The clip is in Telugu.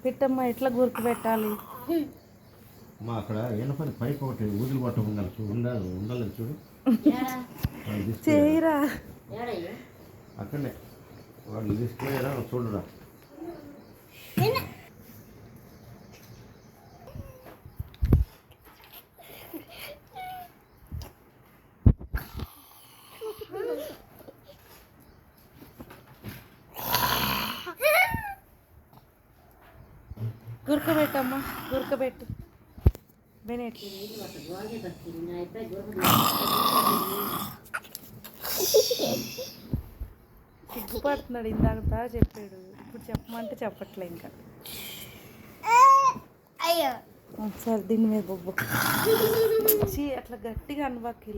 పెట్టమ్మా, ఎట్లా గురికి పెట్టాలి? మా అక్కడ ఏనపని పైపు ఒకటి ఊదులు కొట్టకుండా ఉండాలి చూడు. చేయరా అక్కడనే వాళ్ళు తీసుకుపోయారా చూడరా. గురకబెట్టమ్మా, గురకబెట్టు. బెనెట్ సిగ్గుపడుతున్నాడు. ఇందాక బాగా చెప్పాడు, ఇప్పుడు చెప్పమంటే చెప్పట్లే ఇంకా. సరే దీని మీద బొబ్బు అట్లా గట్టిగా అనబాకి.